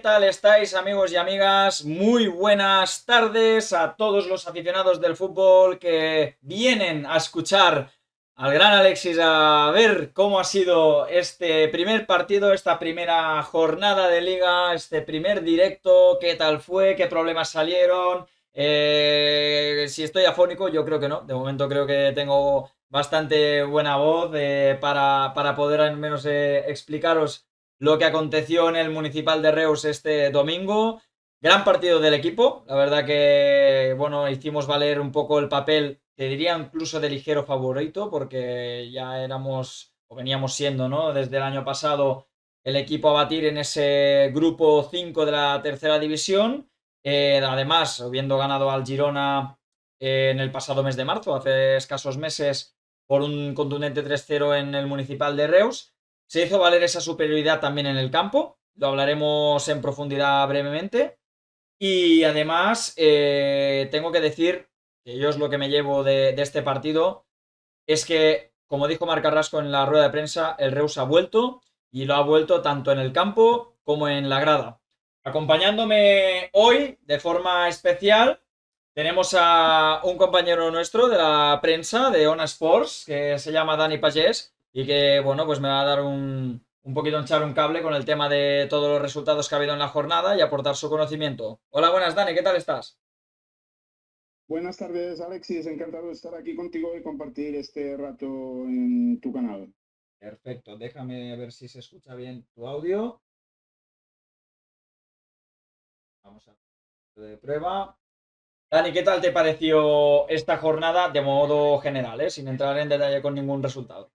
tal estáis, amigos y amigas? Muy buenas tardes a todos los aficionados del fútbol que vienen a escuchar al gran Alexis a ver cómo ha sido este primer partido, esta primera jornada de liga, este primer directo, qué tal fue, qué problemas salieron. Si estoy afónico, yo creo que no. De momento creo que tengo bastante buena voz para poder al menos explicaros lo que aconteció en el Municipal de Reus este domingo. Gran partido del equipo, la verdad que, bueno, hicimos valer un poco el papel, te diría incluso de ligero favorito, porque ya éramos, o veníamos siendo, ¿no? Desde el año pasado, el equipo a batir en ese grupo 5 de la tercera división. Además, habiendo ganado al Girona en el pasado mes de marzo, hace escasos meses, por un contundente 3-0 en el Municipal de Reus. Se hizo valer esa superioridad también en el campo, lo hablaremos en profundidad brevemente. Y además, tengo que decir que yo es lo que me llevo de este partido, es que, como dijo Marc Carrasco en la rueda de prensa, el Reus ha vuelto y lo ha vuelto tanto en el campo como en la grada. Acompañándome hoy de forma especial tenemos a un compañero nuestro de la prensa de Ona Sports que se llama Dani Pagés y que, bueno, pues me va a dar un poquito echar un cable con el tema de todos los resultados que ha habido en la jornada y aportar su conocimiento. Hola, buenas, Dani, ¿qué tal estás? Buenas tardes, Alexis. Encantado de estar aquí contigo y compartir este rato en tu canal. Perfecto, déjame ver si se escucha bien tu audio. Vamos a hacer de prueba. Dani, ¿qué tal te pareció esta jornada de modo general, sin entrar en detalle con ningún resultado?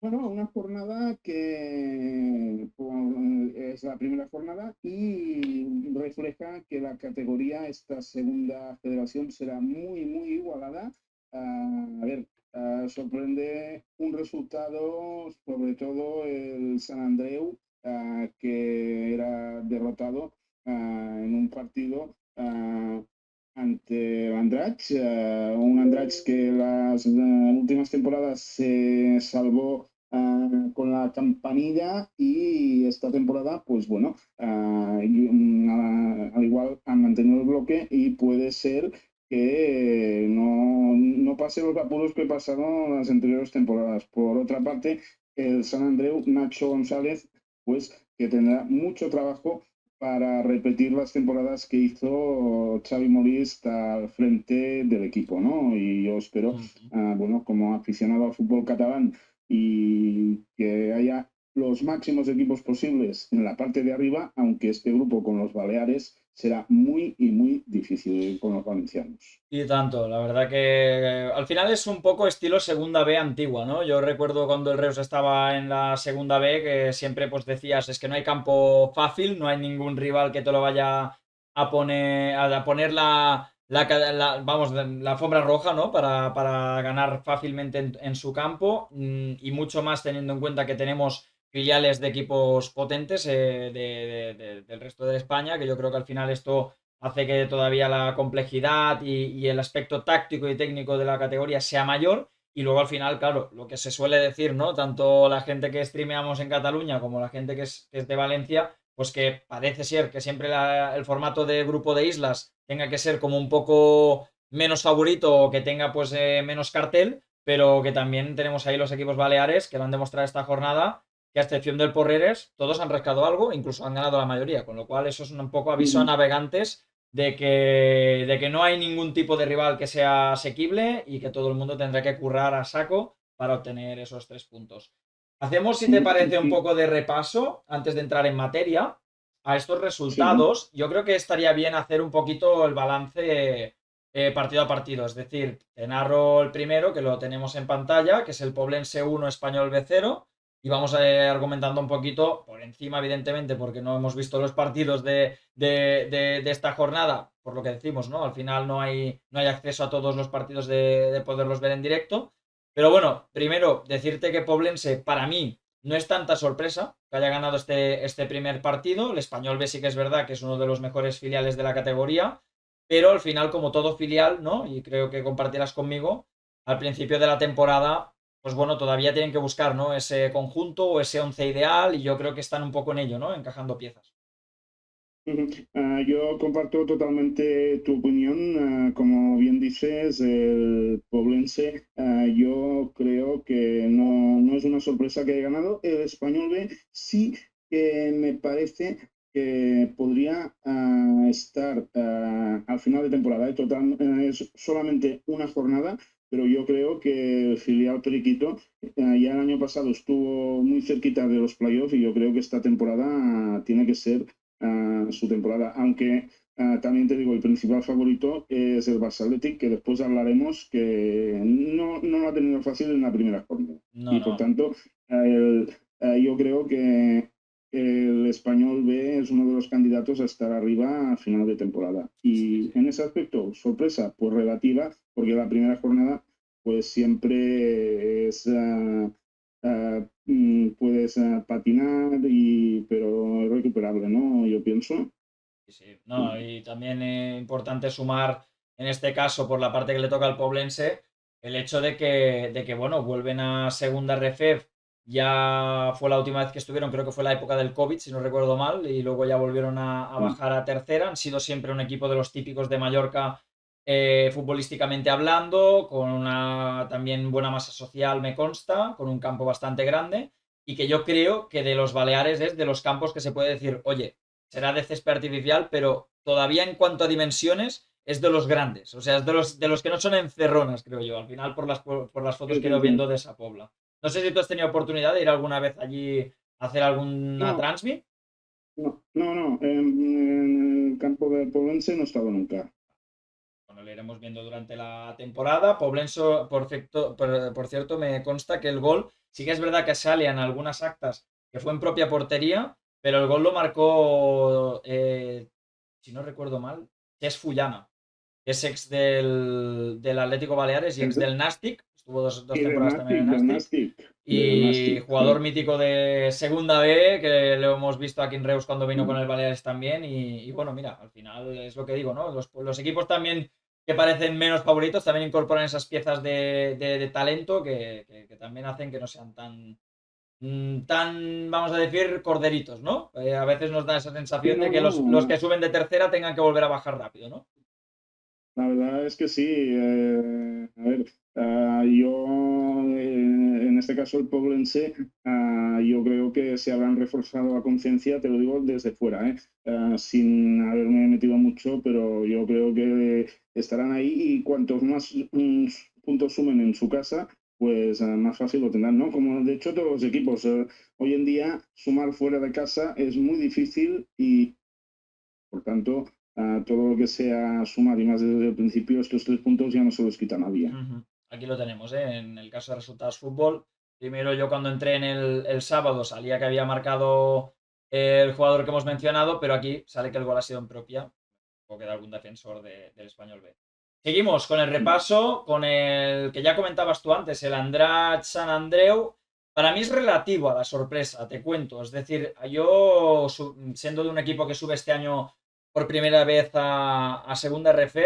Bueno, una jornada que es la primera jornada y refleja que la categoría, esta segunda federación, será muy, muy igualada. A ver, sorprende un resultado, sobre todo el San Andreu, que era derrotado en un partido ante el Andratx, un Andratx que las últimas temporadas se salvó con la campanilla y esta temporada, pues bueno, al igual han mantenido el bloque y puede ser que no pase los apuros que pasaron las anteriores temporadas. Por otra parte, el San Andreu, Nacho González, pues que tendrá mucho trabajo para repetir las temporadas que hizo Xavi Molist al frente del equipo, ¿no? Y yo espero, Ujú. bueno, como aficionado al fútbol catalán y que haya los máximos equipos posibles en la parte de arriba, aunque este grupo con los Baleares será muy y muy difícil con los valencianos. Y tanto, la verdad que al final es un poco estilo segunda B antigua, ¿no? Yo recuerdo cuando el Reus estaba en la segunda B que siempre pues decías, es que no hay campo fácil, no hay ningún rival que te lo vaya a poner vamos, la alfombra roja, ¿no? Para ganar fácilmente en su campo, y mucho más teniendo en cuenta que tenemos filiales de equipos potentes, del resto de España, que yo creo que al final esto hace que todavía la complejidad y el aspecto táctico y técnico de la categoría sea mayor. Y luego al final, claro, lo que se suele decir, ¿no? Tanto la gente que streameamos en Cataluña como la gente que es de Valencia, pues que parece ser que siempre el formato de grupo de islas tenga que ser como un poco menos favorito o que tenga pues menos cartel, pero que también tenemos ahí los equipos baleares que lo han demostrado esta jornada, que a excepción del Porreres, todos han rascado algo, incluso han ganado la mayoría, con lo cual eso es un poco aviso a navegantes de que no hay ningún tipo de rival que sea asequible y que todo el mundo tendrá que currar a saco para obtener esos 3 puntos. Hacemos, si te parece, un Sí, poco de repaso antes de entrar en materia a estos sí, resultados. Yo creo que estaría bien hacer un poquito el balance partido a partido. Es decir, te narro el primero, que lo tenemos en pantalla, que es el Poblense 1, Español B0. Y vamos argumentando un poquito por encima, evidentemente, porque no hemos visto los partidos de esta jornada, por lo que decimos, ¿no? Al final no hay acceso a todos los partidos de poderlos ver en directo. Pero bueno, primero, decirte que Poblense, para mí, no es tanta sorpresa que haya ganado este primer partido. El Español B sí que es verdad que es uno de los mejores filiales de la categoría, pero al final, como todo filial, ¿no? Y creo que compartirás conmigo, al principio de la temporada, pues bueno, todavía tienen que buscar, ¿no? Ese conjunto o ese once ideal y yo creo que están un poco en ello, ¿no? Encajando piezas. Ujú. Yo comparto totalmente tu opinión. Como bien dices, el Poblense, yo creo que no es una sorpresa que haya ganado. El Español B sí que me parece que podría estar al final de temporada. Es solamente una jornada, pero yo creo que el filial Periquito ya el año pasado estuvo muy cerquita de los playoffs y yo creo que esta temporada tiene que ser su temporada, aunque también te digo, el principal favorito es el Barça Athletic, que después hablaremos que no lo ha tenido fácil en la primera jornada. No, Y por no. tanto, yo creo que el Español B es uno de los candidatos a estar arriba a final de temporada. Sí, Y sí. en ese aspecto, sorpresa, pues relativa, porque la primera jornada pues siempre es puedes patinar, pero es recuperable, ¿no? Yo pienso. Sí, sí. No, y también es importante sumar, en este caso, por la parte que le toca al Poblense, el hecho de que bueno, vuelven a segunda RFEF. Ya fue la última vez que estuvieron, creo que fue la época del COVID, si no recuerdo mal, y luego ya volvieron a bajar a tercera. Han sido siempre un equipo de los típicos de Mallorca, futbolísticamente hablando, con una también buena masa social, me consta, con un campo bastante grande, y que yo creo que de los Baleares es de los campos que se puede decir, oye, será de césped artificial, pero todavía en cuanto a dimensiones es de los grandes. O sea, es de los que no son encerronas, creo yo, al final por las fotos Sí, que he ido sí, viendo sí. de esa pobla. No sé si tú has tenido oportunidad de ir alguna vez allí a hacer alguna No, transmi. no. En el campo de Poblense no he estado nunca. Bueno, lo iremos viendo durante la temporada. Poblenso, por cierto, me consta que el gol, sí que es verdad que sale en algunas actas que fue en propia portería, pero el gol lo marcó, si no recuerdo mal, es Fullana, que es ex del Atlético Baleares y ex del Nastic. Estuvo dos Y temporadas también en el Del Nastic. Nastic, del Y Nastic, jugador sí. mítico de Segunda B, que lo hemos visto aquí en Reus cuando vino con el Baleares también. Y bueno, mira, al final es lo que digo, ¿no? Los equipos también que parecen menos favoritos también incorporan esas piezas de talento que también hacen que no sean tan, vamos a decir, corderitos, ¿no? A veces nos da esa Sí, sensación de no, que los que no. suben de tercera tengan que volver a bajar rápido, ¿no? La verdad es que sí. A ver, yo, en este caso el Poblense, yo creo que se habrán reforzado a conciencia, te lo digo desde fuera, sin haberme metido mucho, pero yo creo que estarán ahí y cuantos más puntos sumen en su casa, pues más fácil lo tendrán, ¿no? Como de hecho todos los equipos. Hoy en día sumar fuera de casa es muy difícil y por tanto, todo lo que sea sumar y más desde el principio, estos 3 puntos ya no se los quita nadie. Ujú. Aquí lo tenemos, ¿eh? En el caso de resultados fútbol. Primero yo cuando entré en el sábado salía que había marcado el jugador que hemos mencionado, pero aquí sale que el gol ha sido en propia. O queda algún defensor del Español B. Seguimos con el repaso, con el que ya comentabas tú antes, el Andratx San Andreu. Para mí es relativo a la sorpresa, te cuento. Es decir, yo, siendo de un equipo que sube este año por primera vez a segunda RF,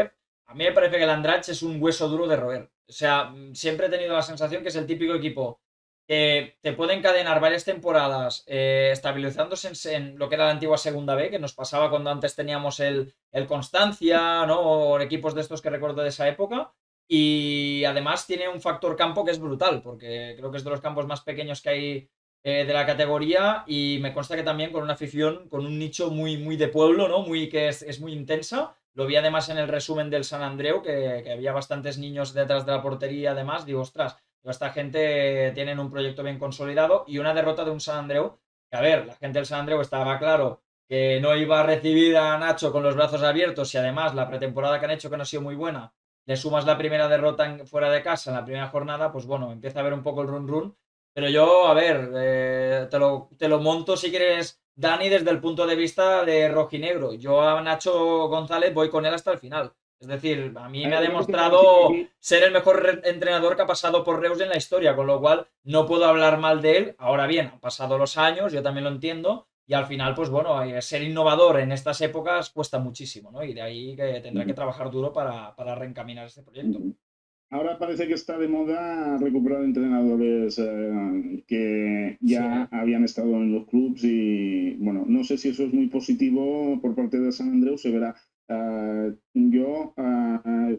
a mí me parece que el Andratx es un hueso duro de roer. O sea, siempre he tenido la sensación que es el típico equipo que te puede encadenar varias temporadas estabilizándose en lo que era la antigua Segunda B, que nos pasaba cuando antes teníamos el Constancia, ¿no? O equipos de estos que recuerdo de esa época. Y además tiene un factor campo que es brutal, porque creo que es de los campos más pequeños que hay de la categoría y me consta que también con una afición, con un nicho muy, muy de pueblo, ¿no? Que es muy intensa. Lo vi además en el resumen del San Andreu, que había bastantes niños detrás de la portería además. Digo, ostras, esta gente tiene un proyecto bien consolidado y una derrota de un San Andreu, que a ver, la gente del San Andreu estaba claro que no iba a recibir a Nacho con los brazos abiertos y además la pretemporada que han hecho que no ha sido muy buena, le sumas la primera derrota fuera de casa en la primera jornada, pues bueno, empieza a ver un poco el run run. Pero yo, a ver, te lo monto si quieres, Dani, desde el punto de vista de rojinegro. Yo a Nacho González voy con él hasta el final. Es decir, a mí me ha Es lo que te iba a decir demostrado aquí. ser el mejor entrenador que ha pasado por Reus en la historia, con lo cual no puedo hablar mal de él. Ahora bien, han pasado los años, yo también lo entiendo, y al final, pues bueno, ser innovador en estas épocas cuesta muchísimo, ¿no? Y de ahí que tendrá que trabajar duro para reencaminar este proyecto. Ahora parece que está de moda recuperar entrenadores que Sí, ya habían estado en los clubes y bueno, no sé si eso es muy positivo por parte de San Andreu, se verá.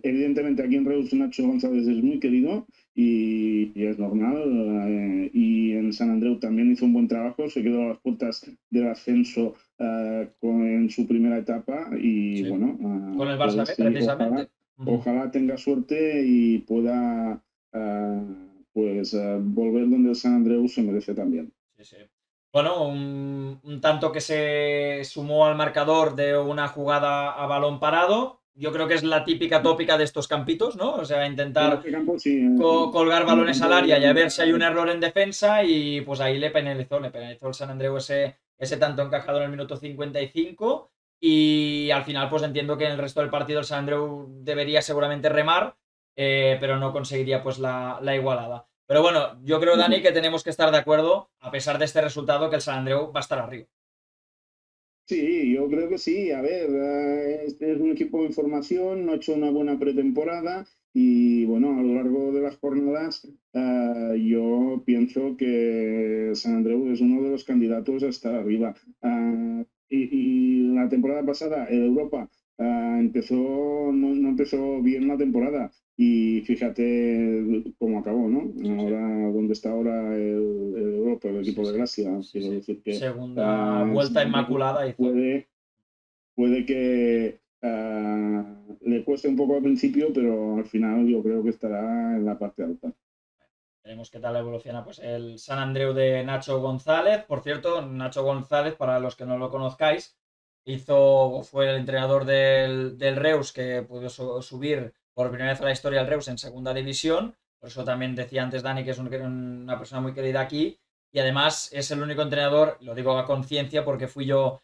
Evidentemente aquí en Reus Nacho González es muy querido y es normal. Y en San Andreu también hizo un buen trabajo, se quedó a las puertas del ascenso en su primera etapa y sí. bueno, Con el Barça B, pues sí, ojalá. precisamente. Ujú. Ojalá tenga suerte y pueda volver donde el San Andreu se merece también. Sí, sí. Bueno, un tanto que se sumó al marcador de una jugada a balón parado. Yo creo que es la típica tópica de estos campitos, ¿no? O sea, En intentar este campo, sí, colgar en el balones al campo área y a de ver si hay un error en defensa y pues ahí le penalizó el San Andreu ese tanto encajado en el minuto 55 y al final pues entiendo que en el resto del partido el San Andreu debería seguramente remar, pero no conseguiría pues la igualada. Pero bueno, yo creo, Dani, que tenemos que estar de acuerdo, a pesar de este resultado, que el San Andreu va a estar arriba. Sí, yo creo que sí. A ver, este es un equipo de formación, no ha hecho una buena pretemporada y bueno, a lo largo de las jornadas yo pienso que San Andreu es uno de los candidatos a estar arriba. Y la temporada pasada, en Europa, no empezó bien la temporada y fíjate cómo acabó, ¿no? Sí, sí. Ahora, ¿dónde está ahora el Europa, el Sí, equipo de sí. Gracia? Sí, Quiero sí. decir que Segunda vuelta San Andreu inmaculada hizo. puede que le cueste un poco al principio, pero al final yo creo que estará en la parte alta. Veremos qué tal evoluciona pues, el San Andreu de Nacho González. Por cierto, Nacho González, para los que no lo conozcáis, fue el entrenador del Reus que pudo subir por primera vez a la historia del Reus en segunda división. Por eso también decía antes Dani que es una persona muy querida aquí. Y además es el único entrenador, lo digo a conciencia porque fui yo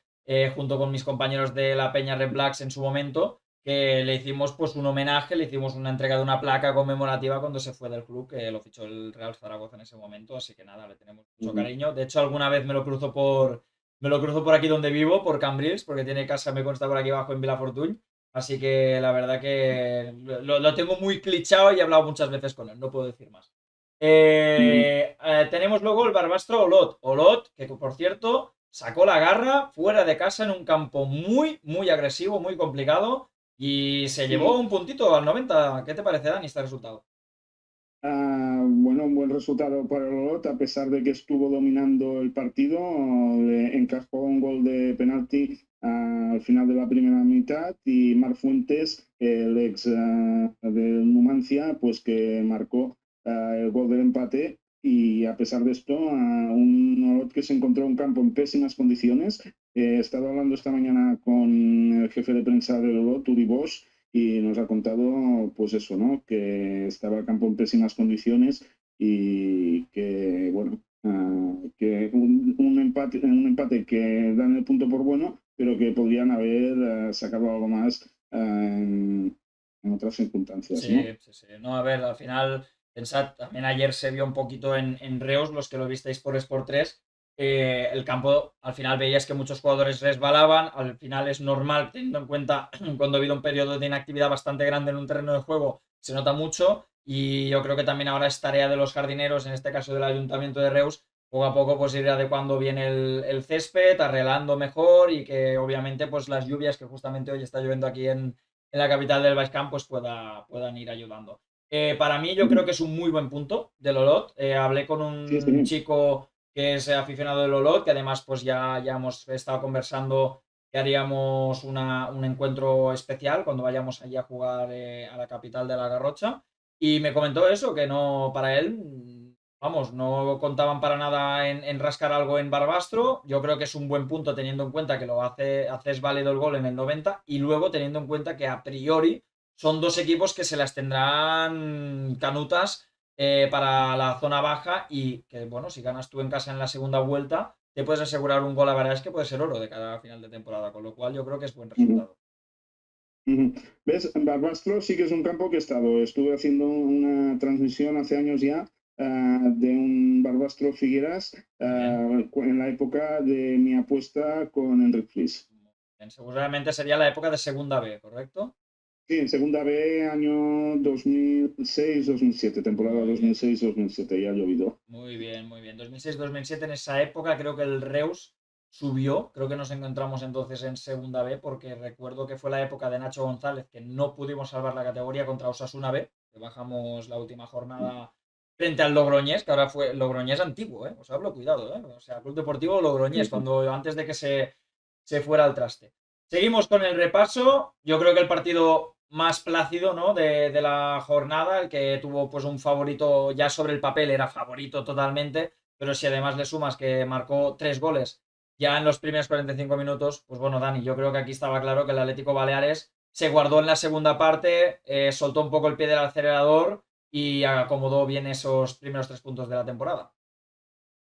junto con mis compañeros de la Peña Red Blacks en su momento, que le hicimos pues un homenaje, le hicimos una entrega de una placa conmemorativa cuando se fue del club, que lo fichó el Real Zaragoza en ese momento, así que nada, le tenemos mucho Ujú. cariño. De hecho, alguna vez me lo cruzo por aquí donde vivo, por Cambrils, porque tiene casa, me consta, por aquí abajo en Vilafortuny. Así que la verdad que lo tengo muy clichado y he hablado muchas veces con él, no puedo decir más. Ujú. Tenemos luego el Barbastro Olot. Olot, que por cierto, sacó la garra fuera de casa en un campo muy, muy agresivo, muy complicado. Y se llevó Sí, un puntito al 90. ¿Qué te parece, Dani, este resultado? bueno, un buen resultado para el Olot, a pesar de que estuvo dominando el partido, le encajó un gol de penalti al final de la primera mitad y Marc Fuentes, el ex del Numancia, pues que marcó el gol del empate y a pesar de esto, un Olot que se encontró un campo en pésimas condiciones. He estado hablando esta mañana con el jefe de prensa del Olot, Uri Bosch, y nos ha contado, pues eso, ¿no? Que estaba el campo en pésimas condiciones y que, bueno, que un empate que dan el punto por bueno, pero que podrían haber sacado algo más en otras circunstancias, Sí, ¿no? sí, sí. No, a ver, al final, pensad, también ayer se vio un poquito en Reus, los que lo visteis por Sport 3, el campo, al final veías que muchos jugadores resbalaban, al final es normal, teniendo en cuenta cuando ha habido un periodo de inactividad bastante grande en un terreno de juego, se nota mucho y yo creo que también ahora es tarea de los jardineros, en este caso del Ayuntamiento de Reus, poco a poco pues ir adecuando bien el césped, arreglando mejor y que obviamente pues las lluvias que justamente hoy está lloviendo aquí en la capital del Baix Camp pues puedan ir ayudando. Para mí yo creo que es un muy buen punto del Olot. Hablé con Sí, un sí. chico que es aficionado del Olot, que además pues ya hemos estado conversando que haríamos un encuentro especial cuando vayamos allí a jugar a la capital de la Garrocha. Y me comentó eso, que no, para él, vamos, no contaban para nada en rascar algo en Barbastro. Yo creo que es un buen punto teniendo en cuenta que haces válido el gol en el 90 y luego teniendo en cuenta que a priori son dos equipos que se las tendrán canutas para la zona baja y que, bueno, si ganas tú en casa en la segunda vuelta, te puedes asegurar un gol, la verdad es que puede ser oro de cada final de temporada, con lo cual yo creo que es buen Ujú, resultado. ujú. ¿Ves? Barbastro sí que es un campo que he estado. Estuve haciendo una transmisión hace años ya de un Barbastro Figueras Muy bien. en la época de mi apuesta con Enric Fliess. Seguramente sería la época de segunda B, ¿correcto? Sí, en segunda B, año 2006-2007, temporada Muy bien. 2006-2007, ya ha llovido. Muy bien, muy bien. 2006-2007, en esa época creo que el Reus subió, creo que nos encontramos entonces en Segunda B, porque recuerdo que fue la época de Nacho González, que no pudimos salvar la categoría contra Osasuna B, que bajamos la última jornada frente al Logroñés, que ahora fue Logroñés antiguo, ¿eh? Os hablo, cuidado, ¿eh? O sea, Club Deportivo Logroñés, cuando antes de que se fuera al traste. Seguimos con el repaso. Yo creo que el partido más plácido, ¿no? de la jornada, el que tuvo pues un favorito ya sobre el papel, era favorito totalmente, pero si además le sumas que marcó 3 goles ya en los primeros 45 minutos, pues bueno, Dani, yo creo que aquí estaba claro que el Atlético Baleares se guardó en la segunda parte, soltó un poco el pie del acelerador y acomodó bien esos primeros 3 puntos de la temporada.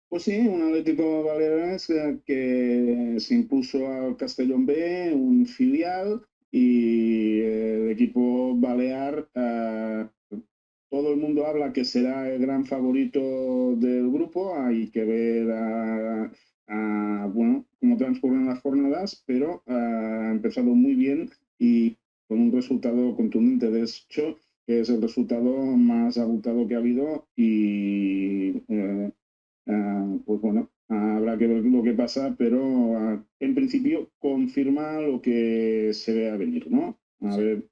Pues sí, un Atlético Baleares que se impuso al Castellón B, un filial, y el equipo balear, todo el mundo habla que será el gran favorito del grupo, hay que ver bueno, cómo transcurren las jornadas, pero ha empezado muy bien y con un resultado contundente. De hecho, es el resultado más abultado que ha habido y pues bueno, habrá que ver lo que pasa, pero en principio confirma lo que se ve a venir, ¿no? Sí,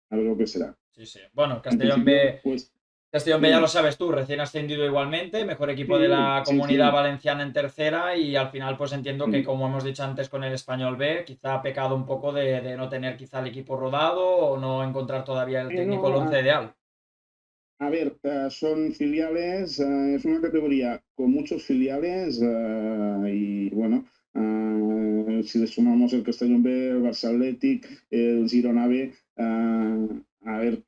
A ver lo que será. sí, sí. Bueno, En Castellón principio, B pues Castellón B ya lo dime. sabes tú, recién ascendido igualmente, mejor equipo de Sí, la sí, Comunidad sí. Valenciana en tercera y al final pues entiendo que Mm. como hemos dicho antes con el Español B, quizá ha pecado un poco de no tener quizá el equipo rodado o no encontrar todavía el técnico el No, once ideal. a ver, son filiales, es una categoría con muchos filiales y bueno, si le sumamos el Castellón B, el Barça Athletic, el Girona B, a ver,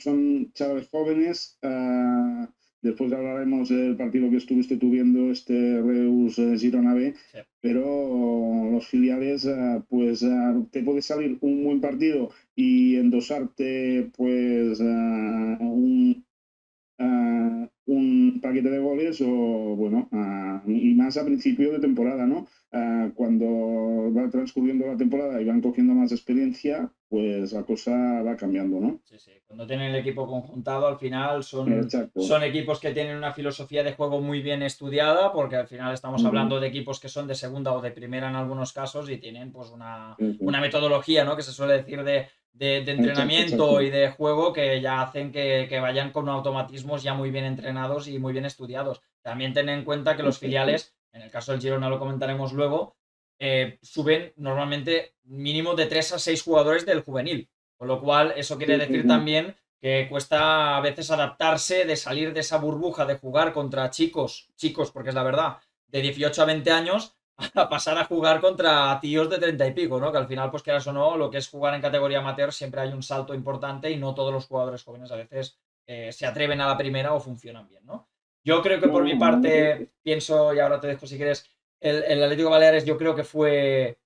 son chavales jóvenes. Después hablaremos del partido que estuviste tú viendo, este Reus Girona B, Sí. pero los filiales, pues te puede salir un buen partido y endosarte pues un paquete de goles o bueno, y más a principio de temporada, ¿no? Cuando va transcurriendo la temporada y van cogiendo más experiencia, pues la cosa va cambiando, ¿no? Sí, sí. Cuando tienen el equipo conjuntado, al final Exacto. son equipos que tienen una filosofía de juego muy bien estudiada, porque al final estamos Ujú. hablando de equipos que son de segunda o de primera en algunos casos y tienen pues Eso. una metodología, ¿no? Que se suele decir de Exacto, entrenamiento y exacto. de juego que ya hacen que vayan con automatismos ya muy bien entrenados y muy bien estudiados. También ten en cuenta que los Exacto. filiales, en el caso del Girona lo comentaremos luego, suben normalmente mínimo de 3 a 6 jugadores del juvenil. Con lo cual, eso quiere Sí, sí, decir sí. también que cuesta a veces adaptarse, de salir de esa burbuja de jugar contra chicos, porque es la verdad, de 18 a 20 años, a pasar a jugar contra tíos de 30 y pico, ¿no? Que al final, pues quieras o no, lo que es jugar en categoría amateur siempre hay un salto importante y no todos los jugadores jóvenes a veces se atreven a la primera o funcionan bien, ¿no? Yo creo que por mi No, parte, pienso, y ahora te dejo si quieres, el Atlético Baleares yo creo que fue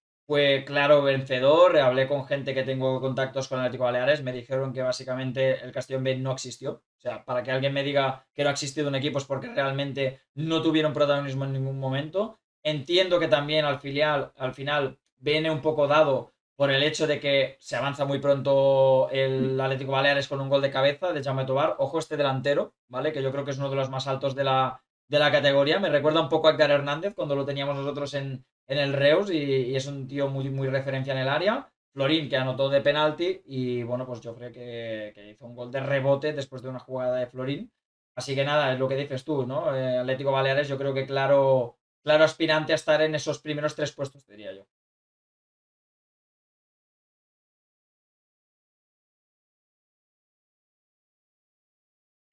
claro vencedor. Hablé con gente que tengo contactos con el Atlético Baleares. Me dijeron que básicamente el Castellón B no existió. O sea, para que alguien me diga que no ha existido un equipo es porque realmente no tuvieron protagonismo en ningún momento. Entiendo que también al final viene un poco dado por el hecho de que se avanza muy pronto el Atlético Baleares con un gol de cabeza de Jaume Tobar. Ojo este delantero, ¿vale? Que yo creo que es uno de los más altos de la categoría. Me recuerda un poco a Edgar Hernández cuando lo teníamos nosotros en el Reus y es un tío muy, muy referencia en el área. Florín, que anotó de penalti, y bueno, pues yo creo que hizo un gol de rebote después de una jugada de Florín. Así que nada, es lo que dices tú, ¿no? Atlético Baleares, yo creo que claro aspirante a estar en esos primeros 3 puestos, diría yo.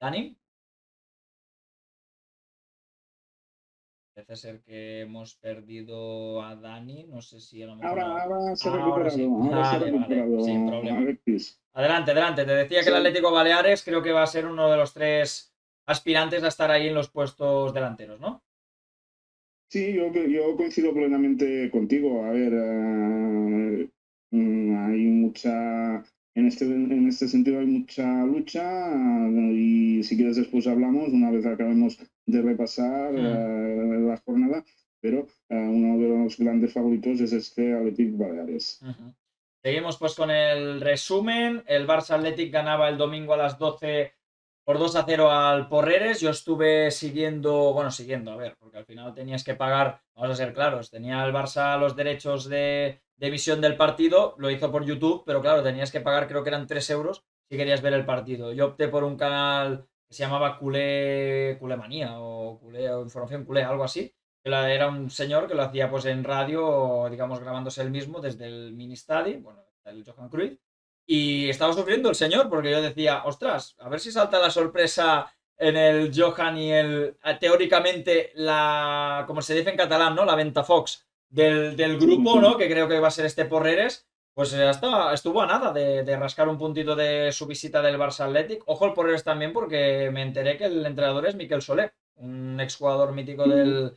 Dani, parece ser que hemos perdido a Dani. No sé si a lo mejor. ahora se ha Ahora sí. recuperado, ahora se ha Vale, vale, sin recuperado, problema. Alexis. Adelante, adelante. Te decía que el Sí, Atlético Baleares creo que va a ser uno de los 3 aspirantes a estar ahí en los puestos delanteros, ¿no? sí, yo coincido plenamente contigo. A ver, hay en este sentido hay mucha lucha y si quieres después hablamos, una vez acabemos de repasar Hmm. la jornada, pero uno de los grandes favoritos es este Athletic Baleares. Ujú. Seguimos pues con el resumen. El Barça Athletic ganaba el domingo a las 12 por 2-0 al Porreres. Yo estuve siguiendo, bueno, siguiendo, a ver, porque al final tenías que pagar, vamos a ser claros, tenía el Barça los derechos de emisión del partido, lo hizo por YouTube, pero claro, tenías que pagar, creo que eran 3 euros si querías ver el partido. Yo opté por un canal que se llamaba Culemanía o Información Culé, algo así. Era un señor que lo hacía pues en radio, digamos, grabándose él mismo desde el mini estadio, bueno, el Johan Cruyff, y estaba sufriendo el señor porque yo decía, ostras, a ver si salta la sorpresa en el Johan y el, teóricamente, como se dice en catalán, ¿no? La venta Fox del grupo, ¿no? Que creo que va a ser este Porreres. Pues hasta estuvo a nada de rascar un puntito de su visita del Barça Athletic. Ojo el Porreres también porque me enteré que el entrenador es Miquel Soler, un exjugador mítico del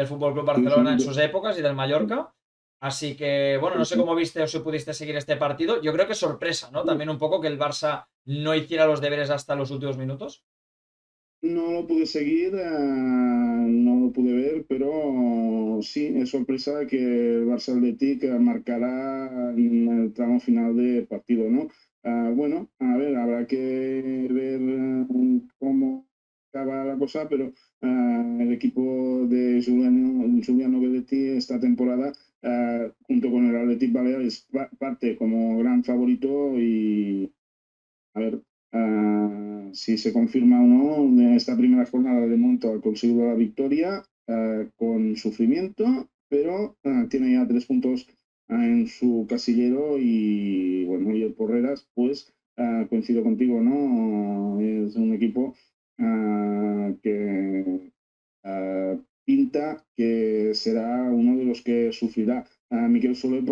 Fútbol Club Sí, Barcelona en sus épocas y del Mallorca. Así que, bueno, no sé sí. cómo viste o si pudiste seguir este partido. Yo creo que sorpresa, ¿no? También un poco que el Barça no hiciera los deberes hasta los últimos minutos. No lo pude seguir, no lo pude ver, pero sí, es sorpresa que el Barça Athletic marcará en el tramo final de partido, ¿no? Bueno, a ver, habrá que ver cómo acaba la cosa, pero el equipo de Giuliano Belletti esta temporada, junto con el Athletic Baleares, parte como gran favorito y a ver si se confirma o no en esta primera jornada de momento ha conseguido la victoria con sufrimiento, pero tiene ya 3 puntos en su casillero y bueno, y el Porreras, pues coincido contigo, ¿no? Es un equipo que pinta que será uno de los que sufrirá. Miquel Soler,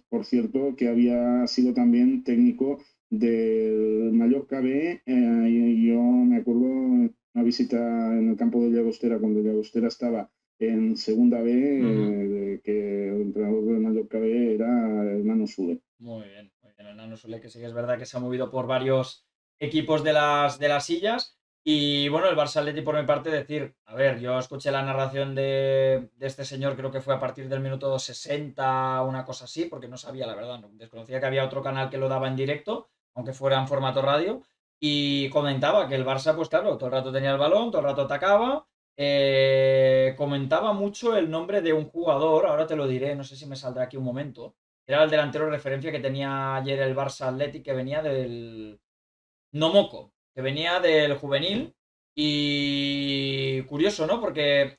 por cierto, que había sido también técnico del Mallorca B. Y yo me acuerdo una visita en el campo de Llagostera, cuando Llagostera estaba en segunda B, Ujú. de que el entrenador del Mallorca B era Hermano Soler. Muy bien, muy bien. El Nano Sule, que sí que es verdad que se ha movido por varios equipos de las sillas. Y bueno, el Barça Atleti, por mi parte, decir, a ver, yo escuché la narración de este señor, creo que fue a partir del minuto 60, una cosa así, porque no sabía, la verdad, no, desconocía que había otro canal que lo daba en directo, aunque fuera en formato radio, y comentaba que el Barça, pues claro, todo el rato tenía el balón, todo el rato atacaba, comentaba mucho el nombre de un jugador, ahora te lo diré, no sé si me saldrá aquí un momento, era el delantero de referencia que tenía ayer el Barça Athletic, que venía del Nomoco, que venía del juvenil. Y curioso, ¿no? Porque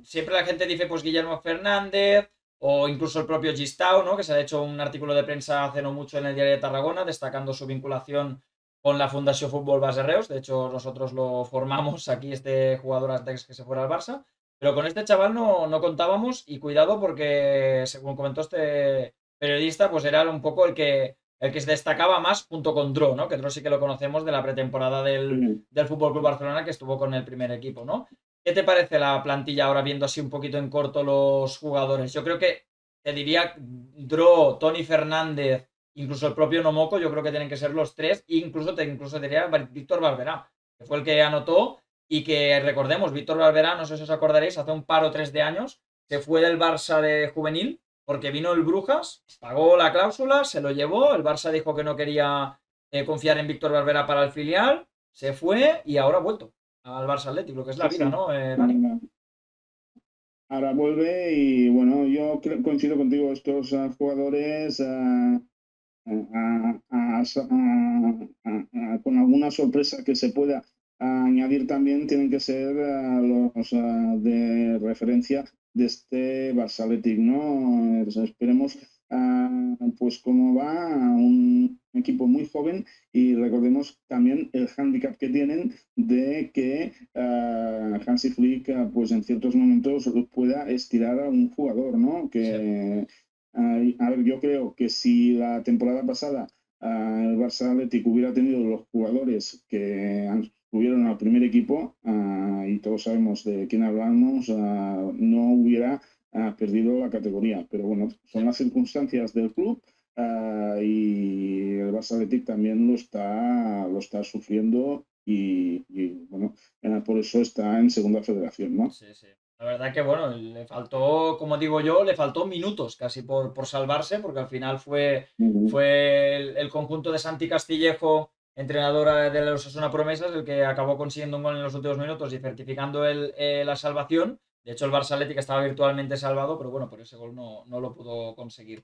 siempre la gente dice, pues Guillermo Fernández, o incluso el propio Gistau, ¿no? Que se ha hecho un artículo de prensa hace no mucho en el Diario de Tarragona, destacando su vinculación con la Fundación Fútbol Base Reus. De hecho, nosotros lo formamos aquí, este jugador antes que se fuera al Barça. Pero con este chaval no contábamos y cuidado porque, según comentó este periodista, pues era un poco el que se destacaba más junto con Dro, ¿no? Que Dro sí que lo conocemos de la pretemporada del Fútbol Club Barcelona que estuvo con el primer equipo, ¿no? ¿Qué te parece la plantilla ahora viendo así un poquito en corto los jugadores? Yo creo que te diría Dro, Tony Fernández, incluso el propio Nomoco, yo creo que tienen que ser los tres, e incluso diría Víctor Barberá, que fue el que anotó y que recordemos, Víctor Barberá, no sé si os acordaréis, hace un par o 3 de años se fue del Barça de juvenil porque vino el Brujas, pagó la cláusula, se lo llevó, el Barça dijo que no quería confiar en Víctor Barberá para el filial, se fue y ahora ha vuelto al Barça Atlético, lo que es la Sí, vida, sí. ¿no, Dani? Ahora, ahora vuelve y bueno, yo coincido contigo, estos jugadores con alguna sorpresa que se pueda añadir también tienen que ser los de referencia de este Barça Athletic, ¿no? Esperemos pues cómo va un equipo muy joven y recordemos también el hándicap que tienen de que Hansi Flick pues en ciertos momentos pueda estirar a un jugador, ¿no? Sí, A ver, yo creo que si la temporada pasada el Barça Athletic hubiera tenido los jugadores que estuvieron al primer equipo, y todos sabemos de quién hablamos, no hubiera perdido la categoría. Pero bueno, sí. son las circunstancias del club, y el Barça Athletic también lo está sufriendo y bueno, por eso está en segunda federación, ¿no? Sí, sí. La verdad que bueno, le faltó, como digo yo, le faltó minutos casi por salvarse, porque al final Ujú. fue el conjunto de Santi Castillejo, entrenador de los Osasuna Promesas, el que acabó consiguiendo un gol en los últimos minutos y certificando la salvación. De hecho, el Barça Athletic estaba virtualmente salvado, pero bueno, por ese gol no lo pudo conseguir.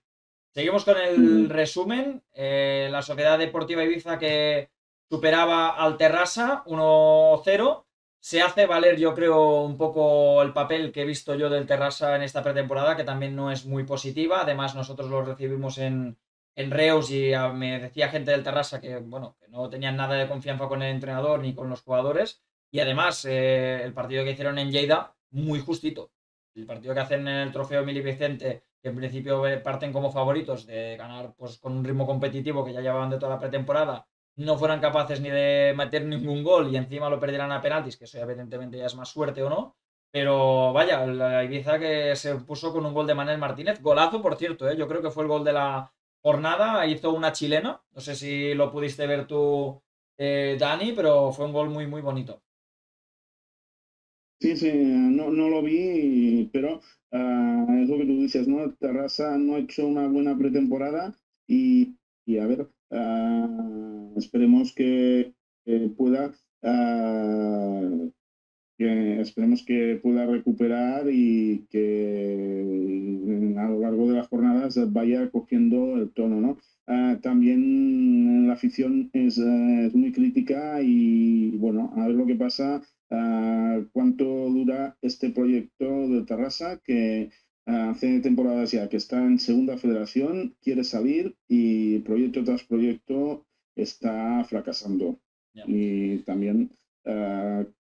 Seguimos con el Ujú. resumen. La Sociedad Deportiva Ibiza que superaba al Terrassa 1-0. Se hace valer, yo creo, un poco el papel que he visto yo del Terrassa en esta pretemporada, que también no es muy positiva. Además, nosotros lo recibimos en Reus y me decía gente del Terrassa que, bueno, que no tenían nada de confianza con el entrenador ni con los jugadores. Y además, el partido que hicieron en Lleida, muy justito. El partido que hacen en el Trofeo Mili Vicente, que en principio parten como favoritos de ganar pues, con un ritmo competitivo que ya llevaban de toda la pretemporada, no fueran capaces ni de meter ningún gol y encima lo perdieran a penaltis, que eso evidentemente ya es más suerte o no. Pero vaya, la Ibiza que se puso con un gol de Manuel Martínez, golazo por cierto, yo creo que fue el gol de la jornada, hizo una chilena, no sé si lo pudiste ver tú, Dani, pero fue un gol muy muy bonito. Sí, sí, no lo vi, pero es lo que tú dices, ¿no? Terrassa no ha hecho una buena pretemporada y a ver, esperemos que pueda, esperemos que pueda recuperar y que a lo largo de las jornadas vaya cogiendo el tono, ¿no? También la afición es muy crítica y bueno, a ver lo que pasa, cuánto dura este proyecto de Terrassa que hace temporadas ya que está en segunda federación, quiere salir y proyecto tras proyecto está fracasando. Ya. Y también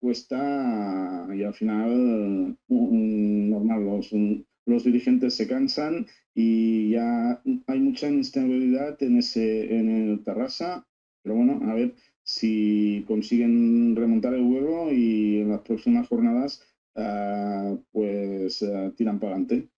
cuesta y al final normal, los dirigentes se cansan y ya hay mucha inestabilidad en el Terrassa, pero bueno, a ver si consiguen remontar el vuelo y en las próximas jornadas tiran para adelante.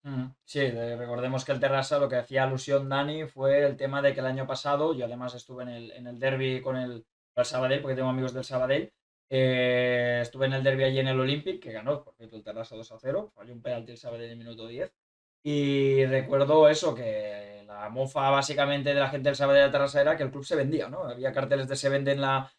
Sí, recordemos que el Terrassa, lo que hacía alusión Dani, fue el tema de que el año pasado, yo además estuve en el derby con el Sabadell, porque tengo amigos del Sabadell, estuve en el derby allí en el Olympic, que ganó, por cierto, el Terrassa 2-0, falló un penalti el Sabadell en el minuto 10, y recuerdo eso, que la mofa básicamente de la gente del Sabadell de Terrassa era que el club se vendía, ¿no? Había carteles de se vende en la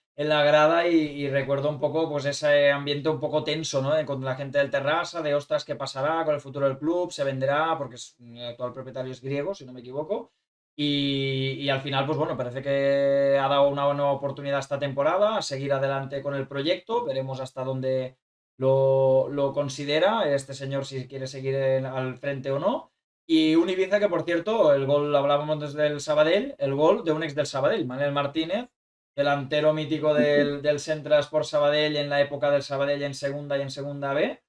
grada y recuerdo un poco pues ese ambiente un poco tenso, ¿no? Con la gente del Terrassa, de ostras, ¿qué pasará con el futuro del club? ¿Se venderá? Porque el actual propietario es griego, si no me equivoco. Y al final, pues bueno, parece que ha dado una nueva oportunidad esta temporada a seguir adelante con el proyecto. Veremos hasta dónde lo considera este señor, si quiere seguir al frente o no. Y un Ibiza que, por cierto, el gol, hablábamos desde el Sabadell, el gol de un ex del Sabadell, Manuel Martínez, delantero mítico del Central Sport Sabadell en la época del Sabadell en segunda y en segunda B.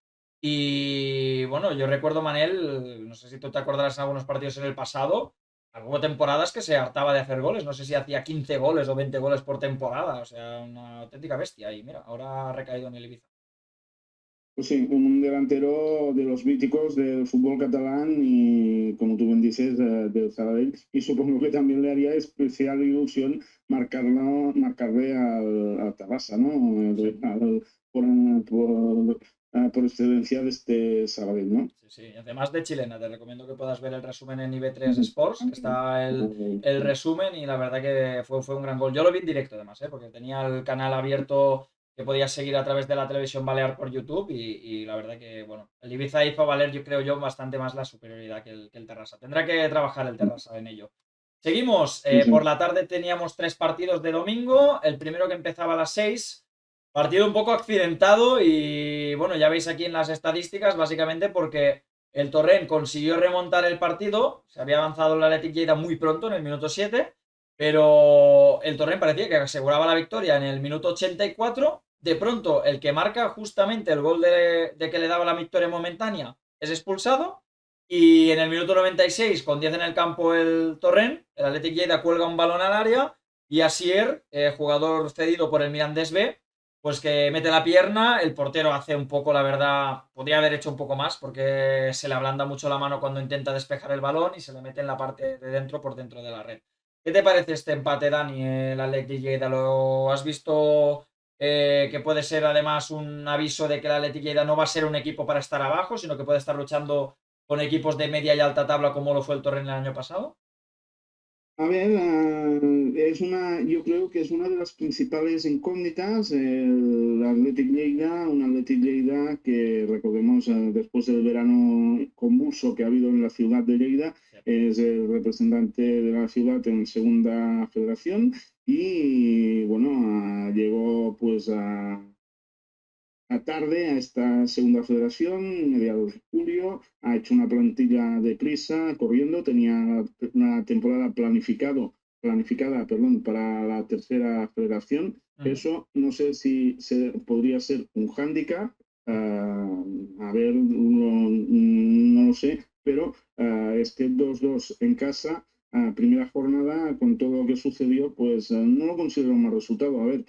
Y bueno, yo recuerdo Manel, no sé si tú te acordarás en algunos partidos en el pasado, hubo temporadas que se hartaba de hacer goles, no sé si hacía 15 goles o 20 goles por temporada, o sea, una auténtica bestia. Y mira, ahora ha recaído en el Ibiza. Pues sí, un delantero de los míticos del fútbol catalán y, como tú bien dices, del Sabadell. Y supongo que también le haría especial ilusión marcarle al Tabasa, ¿no? Sí. Por, por excelencia de este Sabadell, ¿no? Sí, sí. Y además de chilena, te recomiendo que puedas ver el resumen en IB3 Sports, que está el resumen y la verdad que fue un gran gol. Yo lo vi en directo además, porque tenía el canal abierto que podías seguir a través de la televisión balear por YouTube y la verdad que, bueno, el Ibiza hizo valer, yo creo yo, bastante más la superioridad que el Terrassa. Tendrá que trabajar el Terrassa en ello. Seguimos, Sí, por sí. la tarde teníamos 3 partidos de domingo, el primero que empezaba a las 6. Partido un poco accidentado y bueno, ya veis aquí en las estadísticas, básicamente porque el Torrent consiguió remontar el partido, se había avanzado el Athletic Lleida muy pronto, en el minuto 7, pero el Torrent parecía que aseguraba la victoria en el minuto 84. De pronto, el que marca justamente el gol de que le daba la victoria momentánea es expulsado y en el minuto 96, con 10 en el campo el Torrent, el Athletic Lleida cuelga un balón al área y Asier, jugador cedido por el Mirandés B, pues que mete la pierna, el portero hace un poco, la verdad, podría haber hecho un poco más porque se le ablanda mucho la mano cuando intenta despejar el balón y se le mete en la parte de dentro por dentro de la red. ¿Qué te parece este empate, Dani, el Athletic Lleida? ¿Lo has visto que puede ser además un aviso de que el Athletic Lleida no va a ser un equipo para estar abajo, sino que puede estar luchando con equipos de media y alta tabla como lo fue el Torrent el año pasado? A ver, yo creo que es una de las principales incógnitas, el Athletic Lleida, un Athletic Lleida que recordemos después del verano convulso que ha habido en la ciudad de Lleida, Sí. es el representante de la ciudad en segunda federación y bueno, llegó pues a tarde a esta segunda federación, mediados de julio, ha hecho una plantilla de prisa, corriendo, tenía una temporada planificada, perdón, para la tercera federación. Ujú. Eso no sé si podría ser un hándicap, a ver, no lo sé, pero este 2-2 en casa, primera jornada, con todo lo que sucedió, pues no lo considero un mal resultado. A ver,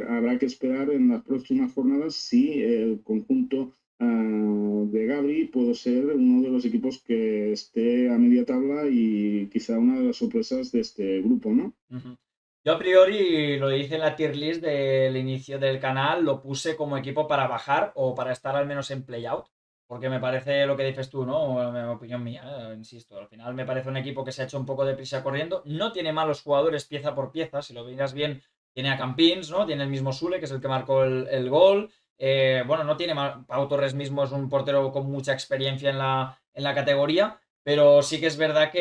habrá que esperar en las próximas jornadas si el conjunto de Gabri puede ser uno de los equipos que esté a media tabla y quizá una de las sorpresas de este grupo, ¿no? Ujú. Yo a priori lo hice en la tier list del inicio del canal, lo puse como equipo para bajar o para estar al menos en playout, porque me parece lo que dices tú, ¿no? Opinión mía, insisto, al final me parece un equipo que se ha hecho un poco de prisa corriendo, no tiene malos jugadores pieza por pieza, si lo miras bien, tiene a Campins, ¿no? Tiene el mismo Sule, que es el que marcó el gol, bueno, no tiene Pau Torres mismo, es un portero con mucha experiencia en la categoría. Pero sí que es verdad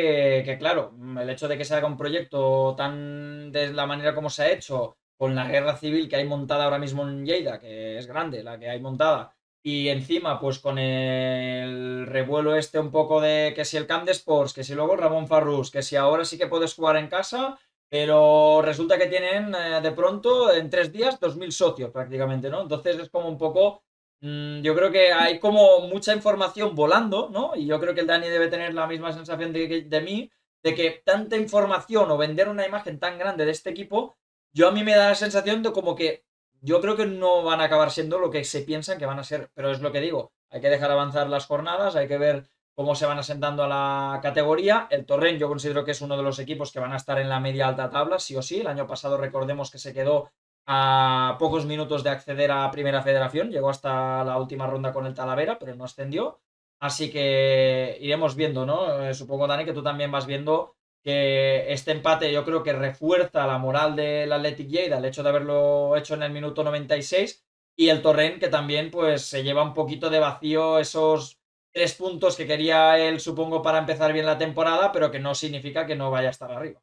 claro, el hecho de que se haga un proyecto tan de la manera como se ha hecho, con la guerra civil que hay montada ahora mismo en Lleida, que es grande la que hay montada, y encima pues con el revuelo este un poco de que si el Camp de Sports, que si luego el Ramón Farrús, que si ahora sí que puedes jugar en casa, pero resulta que tienen de pronto en 3 días 2.000 socios prácticamente, ¿no? Entonces es como un poco yo creo que hay como mucha información volando, ¿no? Y yo creo que el Dani debe tener la misma sensación de mí, de que tanta información o vender una imagen tan grande de este equipo, yo a mí me da la sensación de como que yo creo que no van a acabar siendo lo que se piensan que van a ser. Pero es lo que digo, hay que dejar avanzar las jornadas, hay que ver cómo se van asentando a la categoría. El Torrent yo considero que es uno de los equipos que van a estar en la media alta tabla, sí o sí. El año pasado recordemos que se quedó a pocos minutos de acceder a Primera Federación, llegó hasta la última ronda con el Talavera, pero no ascendió. Así que iremos viendo, ¿no? Supongo, Dani, que tú también vas viendo que este empate yo creo que refuerza la moral del Athletic Lleida, el hecho de haberlo hecho en el minuto 96, y el Torrent que también pues se lleva un poquito de vacío esos 3 puntos que quería él, supongo, para empezar bien la temporada, pero que no significa que no vaya a estar arriba.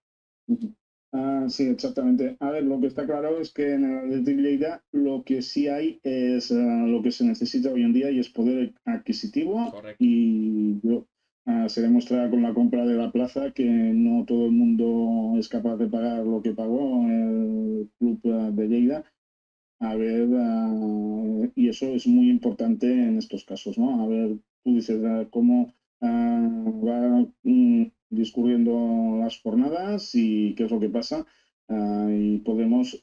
Sí, exactamente. A ver, lo que está claro es que en el Athletic Lleida lo que sí hay es lo que se necesita hoy en día y es poder adquisitivo Correcto. y se demuestra con la compra de la plaza que no todo el mundo es capaz de pagar lo que pagó el club de Lleida. A ver, y eso es muy importante en estos casos, ¿no? A ver, tú dices cómo va discurriendo las jornadas y qué es lo que pasa, y podemos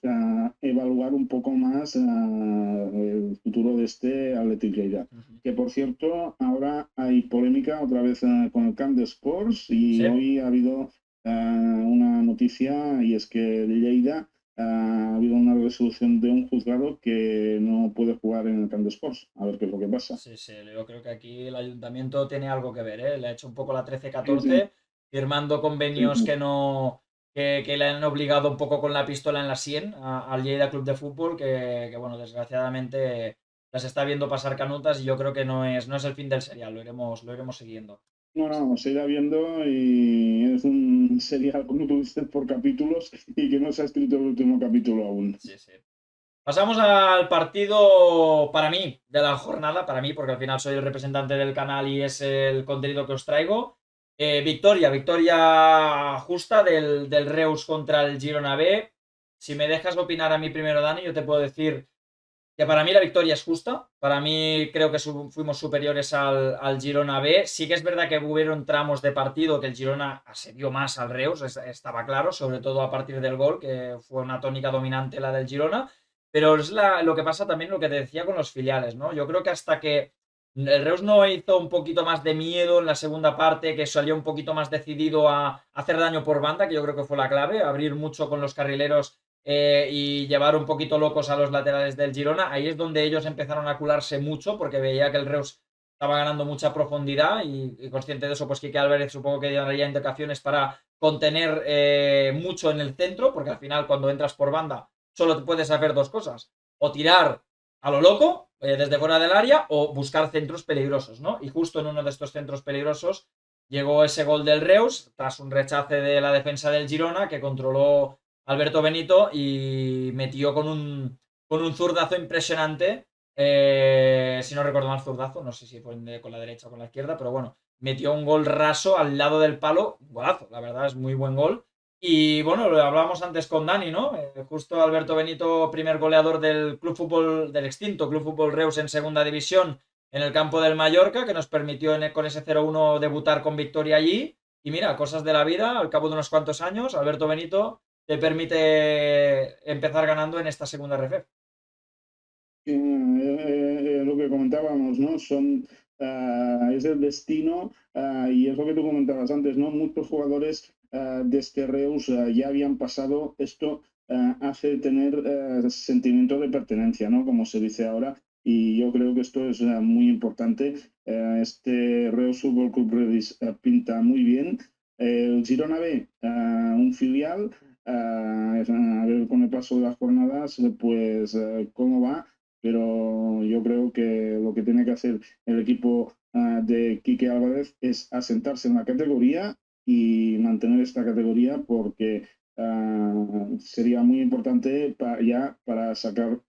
evaluar un poco más el futuro de este Athletic Lleida. Ujú. Que por cierto, ahora hay polémica otra vez con el Camp de Sports y Sí. hoy ha habido una noticia y es que el Lleida ha habido una resolución de un juzgado que no puede jugar en el Camp de Sports. A ver qué es lo que pasa. Sí, sí, yo creo que aquí el ayuntamiento tiene algo que ver, ¿eh? Le ha hecho un poco la Sí, sí, 13-14, firmando sí, convenios sí. que no, que le han obligado un poco con la pistola en la sien al Lleida Club de Fútbol, que, bueno, desgraciadamente las está viendo pasar canutas y yo creo que no es el fin del serial, lo iremos siguiendo. No, no, se irá viendo y es un serial, como tú dices, por capítulos y que no se ha escrito el último capítulo aún. Sí, sí. Pasamos al partido para mí de la jornada, para mí, porque al final soy el representante del canal y es el contenido que os traigo. Victoria justa del Reus contra el Girona B. Si me dejas opinar a mí primero, Dani, yo te puedo decir que para mí la victoria es justa. Para mí creo que fuimos superiores al Girona B. Sí que es verdad que hubieron tramos de partido que el Girona asedió más al Reus, estaba claro, sobre todo a partir del gol, que fue una tónica dominante la del Girona. Pero es lo que pasa también lo que te decía con los filiales, ¿no? Yo creo que hasta que el Reus no hizo un poquito más de miedo en la segunda parte, que salió un poquito más decidido a hacer daño por banda, que yo creo que fue la clave, abrir mucho con los carrileros y llevar un poquito locos a los laterales del Girona. Ahí es donde ellos empezaron a cularse mucho porque veía que el Reus estaba ganando mucha profundidad y consciente de eso, pues Quique Álvarez supongo que daría indicaciones para contener mucho en el centro, porque al final cuando entras por banda solo te puedes hacer dos cosas, o tirar a lo loco desde fuera del área o buscar centros peligrosos, ¿no? Y justo en uno de estos centros peligrosos llegó ese gol del Reus tras un rechace de la defensa del Girona que controló Alberto Benito y metió con un zurdazo impresionante. Si no recuerdo mal, zurdazo, no sé si fue con la derecha o con la izquierda, pero bueno, metió un gol raso al lado del palo, golazo, la verdad es muy buen gol. Y bueno, lo hablábamos antes con Dani, ¿no? Justo Alberto Benito, primer goleador del Club Fútbol, del extinto Club Fútbol Reus en segunda división en el campo del Mallorca, que nos permitió con ese 0-1 debutar con victoria allí. Y mira, cosas de la vida, al cabo de unos cuantos años, Alberto Benito te permite empezar ganando en esta segunda RF. Lo que comentábamos, ¿no? Es el destino y es lo que tú comentabas antes, ¿no? Muchos jugadores de este Reus ya habían pasado esto, hace tener sentimiento de pertenencia, ¿no? Como se dice ahora. Y yo creo que esto es muy importante. Este Reus Fútbol Club Redis pinta muy bien. El Girona B, un filial. A ver con el paso de las jornadas, pues cómo va, pero yo creo que lo que tiene que hacer el equipo de Quique Álvarez es asentarse en la categoría y mantener esta categoría porque sería muy importante ya para sacar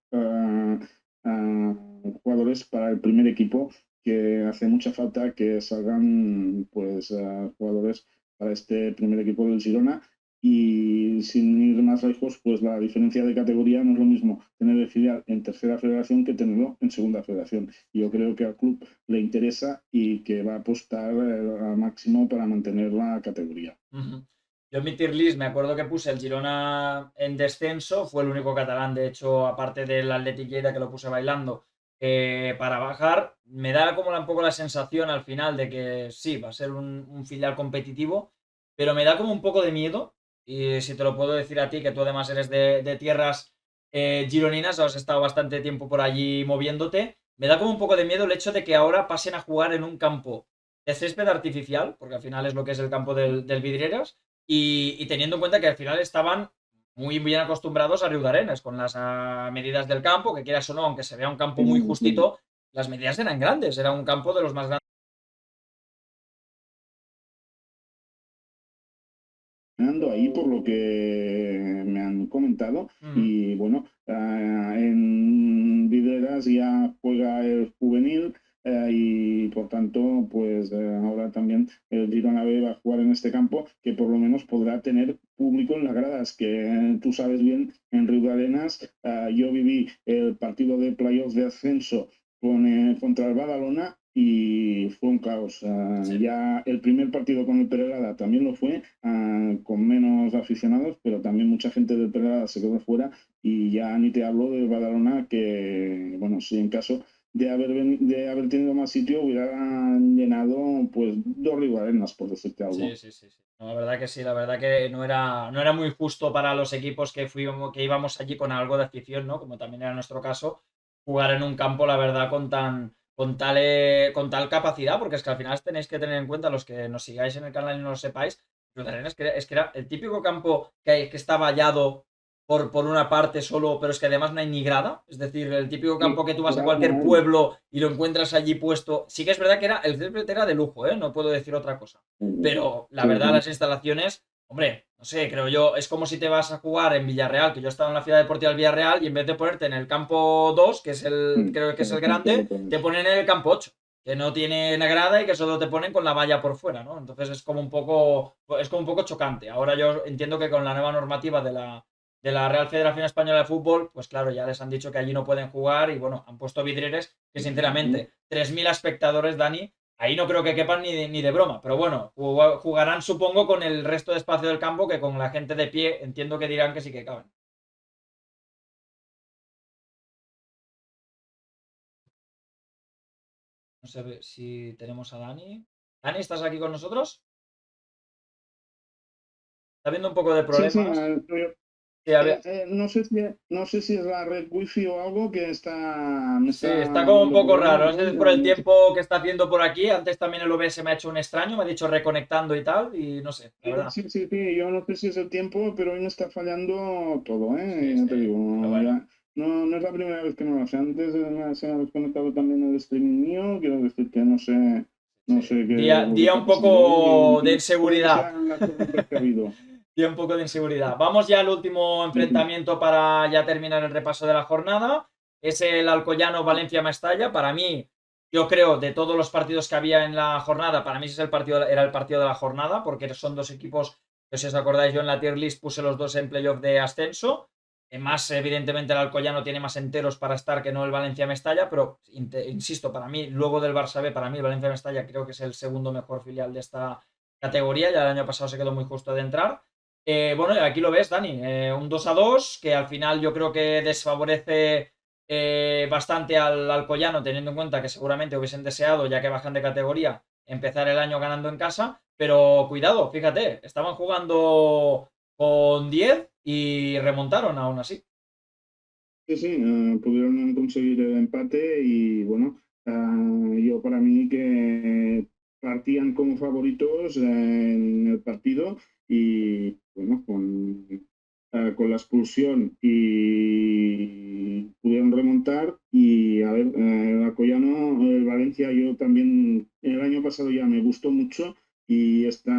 jugadores para el primer equipo, que hace mucha falta que salgan pues jugadores para este primer equipo del Girona. Y sin ir más lejos, pues la diferencia de categoría no es lo mismo tener el filial en tercera federación que tenerlo en segunda federación. Y yo creo que al club le interesa y que va a apostar al máximo para mantener la categoría. Yo en mi tier list me acuerdo que puse el Girona en descenso, fue el único catalán, de hecho, aparte del Athletic Lleida que lo puse bailando, para bajar. Me da como un poco la sensación al final de que sí, va a ser un filial competitivo, pero me da como un poco de miedo, y si te lo puedo decir a ti, que tú además eres de tierras gironinas, has estado bastante tiempo por allí moviéndote, me da como un poco de miedo el hecho de que ahora pasen a jugar en un campo de césped artificial, porque al final es lo que es el campo del Vidrieras, y teniendo en cuenta que al final estaban muy bien acostumbrados a Riudarenes, con las medidas del campo, que quieras o no, aunque se vea un campo muy justito, las medidas eran grandes, era un campo de los más grandes. Ahí por lo que me han comentado Mm. y bueno, en Videras ya juega el juvenil y por tanto pues ahora también el Girona B va a jugar en este campo que por lo menos podrá tener público en las gradas, que tú sabes bien, en Riudarenas yo viví el partido de playoff de ascenso contra el Badalona y fue un caos. Sí. Ya el primer partido con el Perelada también lo fue, con menos aficionados, pero también mucha gente del Perelada se quedó fuera y ya ni te hablo del Badalona, que, bueno, si en caso de haber tenido más sitio hubieran llenado pues dos Riudarenas, por decirte Sí, algo. sí, sí, sí. No, la verdad que sí, la verdad que no era muy justo para los equipos que íbamos allí con algo de afición, ¿no? Como también era nuestro caso, jugar en un campo, la verdad, con tal capacidad, porque es que al final tenéis que tener en cuenta, los que nos sigáis en el canal y no lo sepáis, es que era el típico campo que está vallado por una parte solo, pero es que además no hay ni grada. Es decir, el típico campo Sí, que tú vas a grado cualquier no hay. pueblo y lo encuentras allí puesto. Sí que es verdad que el césped era de lujo, ¿eh? No puedo decir otra cosa. Pero la Sí, verdad, sí. las instalaciones, hombre, no sé, creo yo, es como si te vas a jugar en Villarreal, que yo estaba en la ciudad deportiva del Villarreal, y en vez de ponerte en el campo 2 que es creo que es el grande, te ponen en el campo 8 que no tiene grada y que solo te ponen con la valla por fuera, ¿no? Entonces es como un poco chocante. Ahora yo entiendo que con la nueva normativa de la Real Federación Española de Fútbol, pues claro, ya les han dicho que allí no pueden jugar y bueno, han puesto vidrieres que sinceramente, 3.000 espectadores, Dani, ahí no creo que quepan ni de broma, pero bueno, jugarán supongo con el resto de espacio del campo que con la gente de pie entiendo que dirán que sí que caben. No sé si tenemos a Dani. Dani, ¿estás aquí con nosotros? Está habiendo un poco de Sí, sí, problemas. Sí, a ver, No sé si es la red wifi o algo que me sí, está está como un dando poco problemas, raro. No ¿no? sé si es por el tiempo que está haciendo por aquí. Antes también el OBS me ha hecho un extraño, me ha dicho reconectando y tal, y no sé, la Sí, verdad. sí, sí, sí, yo no sé si es el tiempo, pero hoy me está fallando todo, Sí, ¿eh? Ya sí, te digo, pero bueno. ya, no es la primera vez que me lo hace. Antes se me ha desconectado también el streaming mío, quiero decir que Sí. no sé qué Día, es lo que día está un pasando, ¿eh? poco de Y puede que inseguridad. sean las tormentas que ha habido. Día un poco de inseguridad. Vamos ya al último Sí, sí. enfrentamiento para ya terminar el repaso de la jornada. Es el Alcoyano Valencia-Mestalla. Para mí, yo creo, de todos los partidos que había en la jornada, para mí ese es el partido, era el partido de la jornada, porque son dos equipos que, si os acordáis, yo en la tier list puse los dos en playoff de ascenso. Más, evidentemente, el Alcoyano tiene más enteros para estar que no el Valencia-Mestalla, pero insisto, para mí, luego del Barça B, para mí el Valencia-Mestalla creo que es el segundo mejor filial de esta categoría. Ya el año pasado se quedó muy justo de entrar. Bueno, y aquí lo ves, Dani, un 2-2 que al final yo creo que desfavorece bastante al Alcoyano, teniendo en cuenta que seguramente hubiesen deseado, ya que bajan de categoría, empezar el año ganando en casa, pero cuidado, fíjate, estaban jugando con 10 y remontaron aún así. Sí, sí, pudieron conseguir el empate y bueno, yo para mí que partían como favoritos en el partido y bueno, con la expulsión y pudieron remontar y a ver, el Alcoyano, el Valencia, yo también el año pasado ya me gustó mucho y esta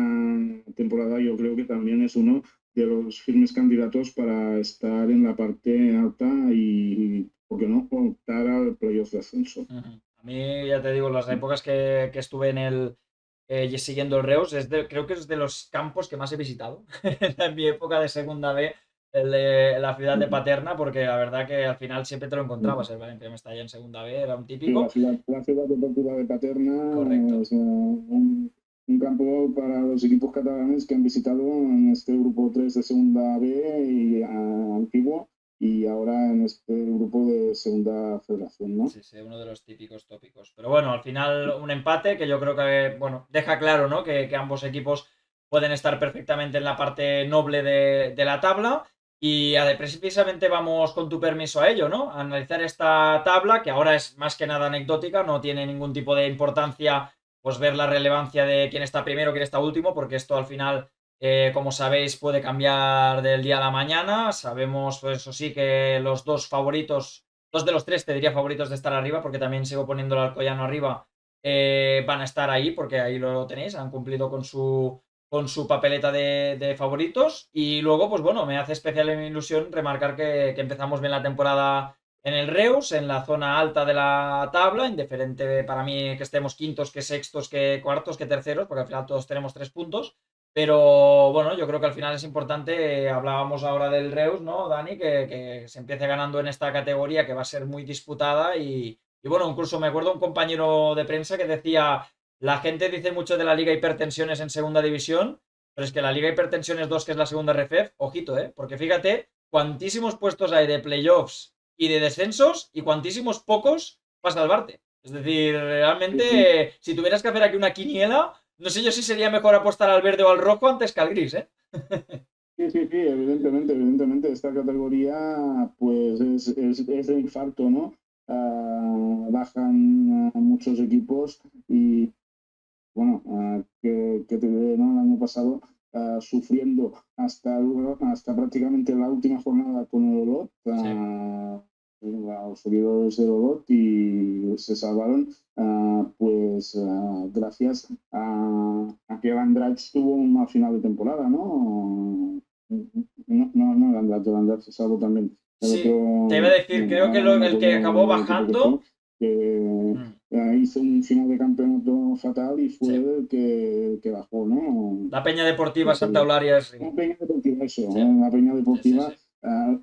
temporada yo creo que también es uno de los firmes candidatos para estar en la parte alta y, ¿por qué no?, optar al playoff de ascenso. Ujú. A mí, ya te digo, las épocas que estuve en siguiendo el Reus, creo que es de los campos que más he visitado en mi época de segunda B, el de la ciudad de Paterna, porque la verdad que al final siempre te lo encontrabas. El Valencia Mestalla en segunda B era un Sí, típico. la ciudad deportiva de Paterna Correcto. es un campo para los equipos catalanes que han visitado en este grupo 3 de segunda B y antiguo y ahora en este grupo de segunda federación, ¿no? Sí, sí, uno de los típicos tópicos. Pero bueno, al final un empate que yo creo que, bueno, deja claro, ¿no? Que ambos equipos pueden estar perfectamente en la parte noble de la tabla. Y precisamente vamos con tu permiso a ello, ¿no? A analizar esta tabla, que ahora es más que nada anecdótica, no tiene ningún tipo de importancia, pues ver la relevancia de quién está primero, quién está último, porque esto al final, como sabéis, puede cambiar del día a la mañana. Sabemos, pues eso sí, que los dos favoritos, dos de los tres te diría favoritos de estar arriba, porque también sigo poniendo el Alcoyano arriba, van a estar ahí, porque ahí lo tenéis, han cumplido con su papeleta de favoritos. Y luego, pues bueno, me hace especial ilusión remarcar que empezamos bien la temporada en el Reus, en la zona alta de la tabla, indiferente para mí que estemos quintos, que sextos, que cuartos, que terceros, porque al final todos tenemos 3 puntos. Pero bueno, yo creo que al final es importante, hablábamos ahora del Reus, ¿no, Dani? Que se empiece ganando en esta categoría que va a ser muy disputada y bueno, incluso me acuerdo un compañero de prensa que decía, la gente dice mucho de la Liga Hipertensiones en segunda división, pero es que la Liga Hipertensiones 2 que es la segunda RFEF, ojito, ¿eh? Porque fíjate cuantísimos puestos hay de playoffs y de descensos y cuantísimos pocos para salvarte. Es decir, Sí, sí. realmente, si tuvieras que hacer aquí una quiniela, no sé yo si sería mejor apostar al verde o al rojo antes que al gris, ¿eh? Sí, sí, sí, evidentemente, evidentemente, esta categoría pues es de infarto, ¿no? Bajan muchos equipos y bueno, que te diré, ¿no? El año pasado sufriendo hasta prácticamente la última jornada con el Olot, Sí. los seguidores del Olot y se salvaron pues gracias a que el Andratx tuvo una final de temporada, ¿no? No el Andratx se salvó también. El Sí, te iba a otro, decir, creo que ahora no me el que acabó acuerdo el equipo que fue, bajando. que Mm, hizo un final de campeonato fatal y fue sí. el que bajó, ¿no? La Peña Deportiva La Santa Peña. Eulalia, sí. Una Peña Deportiva, eso, Sí, la Peña sí, sí, sí. Deportiva,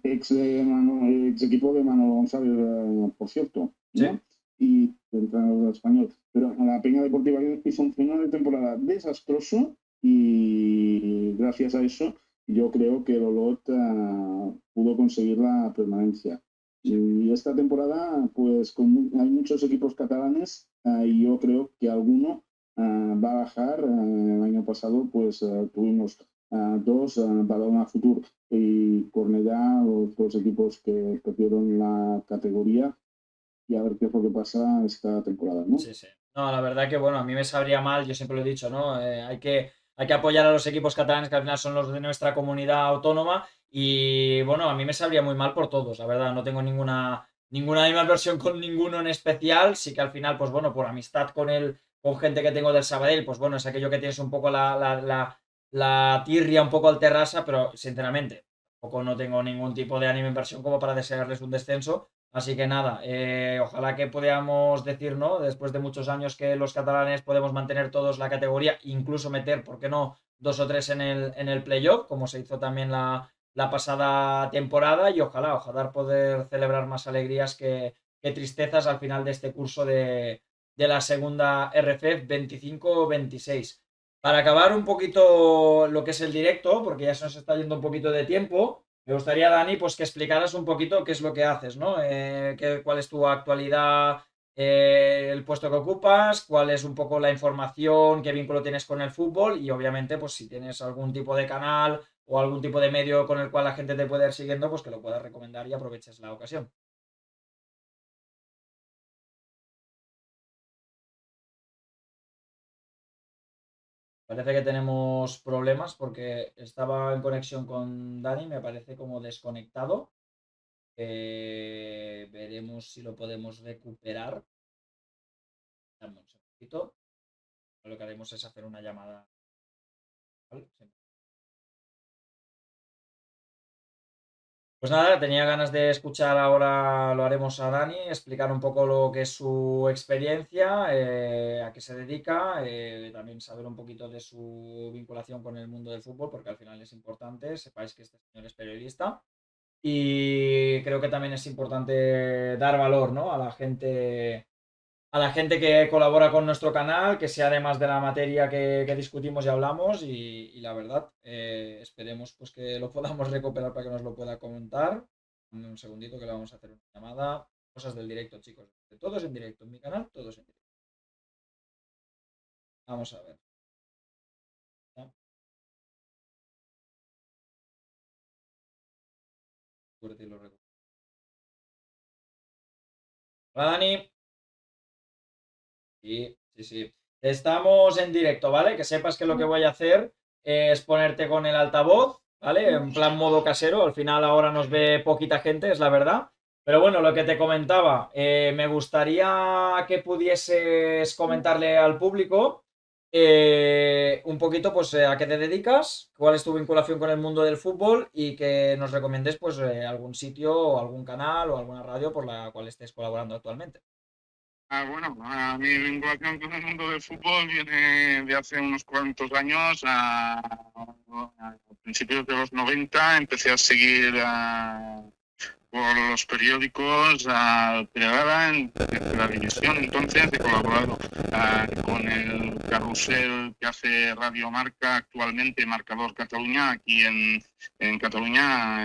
ex equipo de Manolo González, por cierto, Sí. ¿no? Y el entrenador español. Pero la Peña Deportiva hizo un final de temporada desastroso y gracias a eso yo creo que el Olot pudo conseguir la permanencia. Sí. Y esta temporada, pues hay muchos equipos catalanes y yo creo que alguno va a bajar. El año pasado, pues tuvimos dos, Badalona Futur y Cornellà, los dos equipos que perdieron la categoría, y a ver qué es lo que pasa esta temporada, ¿no? Sí, sí. No, la verdad que bueno, a mí me sabría mal, yo siempre lo he dicho, ¿no? Hay que apoyar a los equipos catalanes que al final son los de nuestra comunidad autónoma y bueno, a mí me sabría muy mal por todos, la verdad, no tengo ninguna animadversión con ninguno en especial, sí que al final, pues bueno, por amistad con gente que tengo del Sabadell, pues bueno, es aquello que tienes un poco la tirria un poco alterrasa, pero sinceramente, tampoco no tengo ningún tipo de animadversión como para desearles un descenso. Así que nada, ojalá que podamos decir, ¿no? Después de muchos años que los catalanes podemos mantener todos la categoría, incluso meter, ¿por qué no?, dos o tres en el playoff, como se hizo también la pasada temporada, y ojalá poder celebrar más alegrías que tristezas al final de este curso de la segunda RFF 25-26. Para acabar un poquito lo que es el directo, porque ya se nos está yendo un poquito de tiempo. Me gustaría, Dani, pues que explicaras un poquito qué es lo que haces, ¿no? Cuál es tu actualidad, el puesto que ocupas, cuál es un poco la información, qué vínculo tienes con el fútbol y obviamente, pues si tienes algún tipo de canal o algún tipo de medio con el cual la gente te puede ir siguiendo, pues que lo puedas recomendar y aproveches la ocasión. Parece que tenemos problemas porque estaba en conexión con Dani, me parece como desconectado. Veremos si lo podemos recuperar. Dame un segundito. Lo que haremos es hacer una llamada. ¿Vale? Sí. Pues nada, tenía ganas de escuchar, ahora lo haremos a Dani, explicar un poco lo que es su experiencia, a qué se dedica, también saber un poquito de su vinculación con el mundo del fútbol, porque al final es importante, sepáis que este señor es periodista. Y creo que también es importante dar valor, ¿no?, a la gente que colabora con nuestro canal, que sea además de la materia que discutimos y hablamos y la verdad, esperemos pues que lo podamos recuperar para que nos lo pueda comentar. Un segundito que le vamos a hacer una llamada. Cosas del directo, chicos. Todo es en directo. En mi canal, todo es en directo. Vamos a ver. ¿Ya? Fuerte y lo recupero. Hola, Dani. Sí, sí, sí. Estamos en directo, ¿vale? Que sepas que lo que voy a hacer es ponerte con el altavoz, ¿vale? En plan modo casero. Al final ahora nos ve poquita gente, es la verdad. Pero bueno, lo que te comentaba, me gustaría que pudieses comentarle al público un poquito pues a qué te dedicas, cuál es tu vinculación con el mundo del fútbol y que nos recomiendes pues algún sitio o algún canal o alguna radio por la cual estés colaborando actualmente. Bueno, mi vinculación con el mundo del fútbol viene de hace unos cuantos años. A principios de los 90 empecé a seguir por los periódicos Peralada en la división. Entonces he colaborado con el carrusel que hace Radio Marca, actualmente Marcador Cataluña, aquí en Cataluña,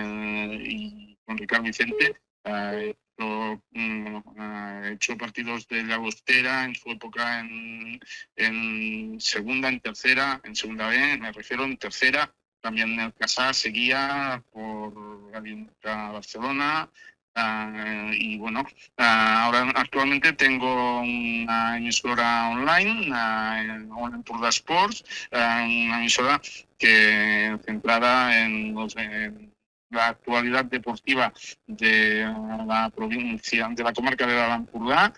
y con Ricardo Vicente. He hecho partidos de Llagostera en su época en segunda, en tercera, en segunda B, me refiero, en tercera. También el Casá seguía por Radio Barcelona. Y bueno, ahora actualmente tengo una emisora online, Ona Empordà Sports, una emisora que centrada en la actualidad deportiva de la provincia, de la comarca de la Empordà,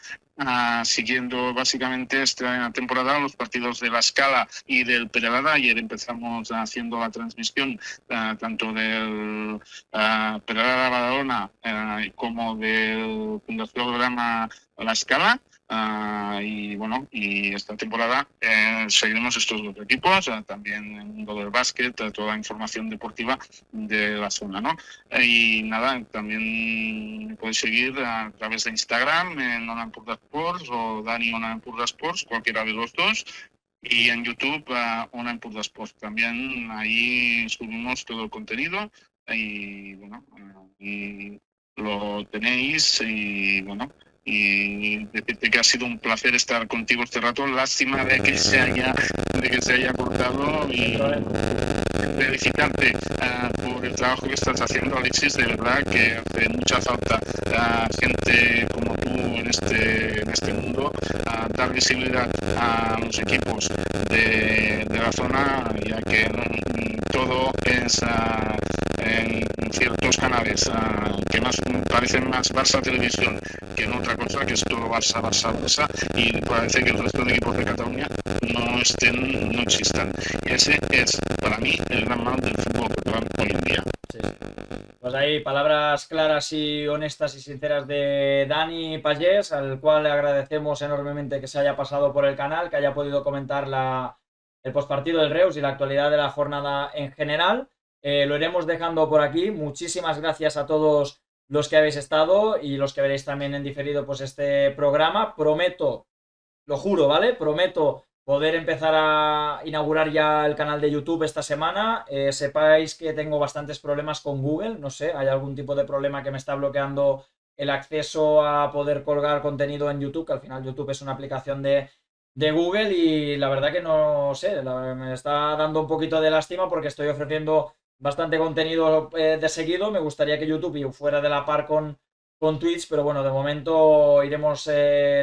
siguiendo básicamente esta temporada los partidos de la Escala y del Peralada. Ayer empezamos haciendo la transmisión tanto del Peralada Badalona como del Fundación Programa La Escala. Y bueno, y esta temporada seguiremos estos dos equipos, también el mundo del básquet, toda la información deportiva de la zona, ¿no? Y nada, también me podéis seguir a través de Instagram en Ona Empordà Sports o Dani Ona Empordà Sports, cualquiera de los dos. Y en YouTube, Ona Empordà Sports. También ahí subimos todo el contenido y bueno, y lo tenéis y bueno. Y decirte que ha sido un placer estar contigo este rato. Lástima de que se haya cortado y felicitarte por el trabajo que estás haciendo, Alexis. De verdad que hace mucha falta gente como tú en este mundo, dar visibilidad a los equipos de la zona, ya que todo es en ciertos canales que más parecen más Barça Televisión que en otra cosa, que es todo Barça, Barça, Barça, y parece que el resto de equipos de Cataluña no existan. Ese es para mí el gran mal del fútbol catalán hoy en día. Sí. Pues ahí, palabras claras y honestas y sinceras de Dani Pagés, al cual le agradecemos enormemente que se haya pasado por el canal, que haya podido comentar el postpartido del Reus y la actualidad de la jornada en general. Lo iremos dejando por aquí. Muchísimas gracias a todos los que habéis estado y los que veréis también en diferido pues este programa. Prometo, lo juro, ¿vale? Prometo poder empezar a inaugurar ya el canal de YouTube esta semana. Sepáis que tengo bastantes problemas con Google, no sé, hay algún tipo de problema que me está bloqueando el acceso a poder colgar contenido en YouTube, que al final YouTube es una aplicación de Google y la verdad que no sé, me está dando un poquito de lástima porque estoy ofreciendo bastante contenido de seguido. Me gustaría que YouTube fuera de la par con Twitch, pero bueno, de momento iremos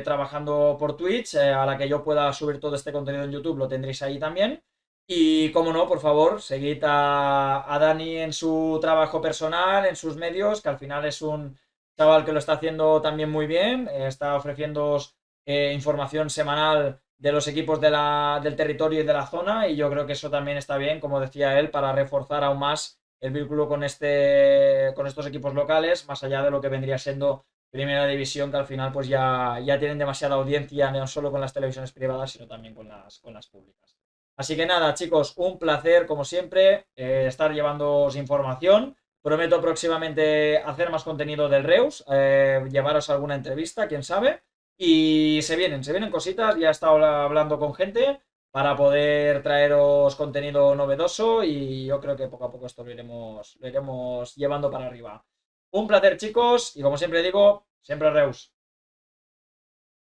trabajando por Twitch. A la que yo pueda subir todo este contenido en YouTube lo tendréis ahí también. Y como no, por favor, seguid a Dani en su trabajo personal, en sus medios, que al final es un chaval que lo está haciendo también muy bien. Está ofreciendo información semanal de los equipos del territorio y de la zona, y yo creo que eso también está bien, como decía él, para reforzar aún más el vínculo con estos equipos locales, más allá de lo que vendría siendo Primera División, que al final pues ya tienen demasiada audiencia, no solo con las televisiones privadas, sino también con las públicas. Así que nada, chicos, un placer, como siempre, estar llevándoos información. Prometo próximamente hacer más contenido del Reus, llevaros alguna entrevista, quién sabe. Y se vienen cositas, ya he estado hablando con gente para poder traeros contenido novedoso y yo creo que poco a poco esto lo iremos llevando para arriba. Un placer, chicos, y como siempre digo, siempre Reus.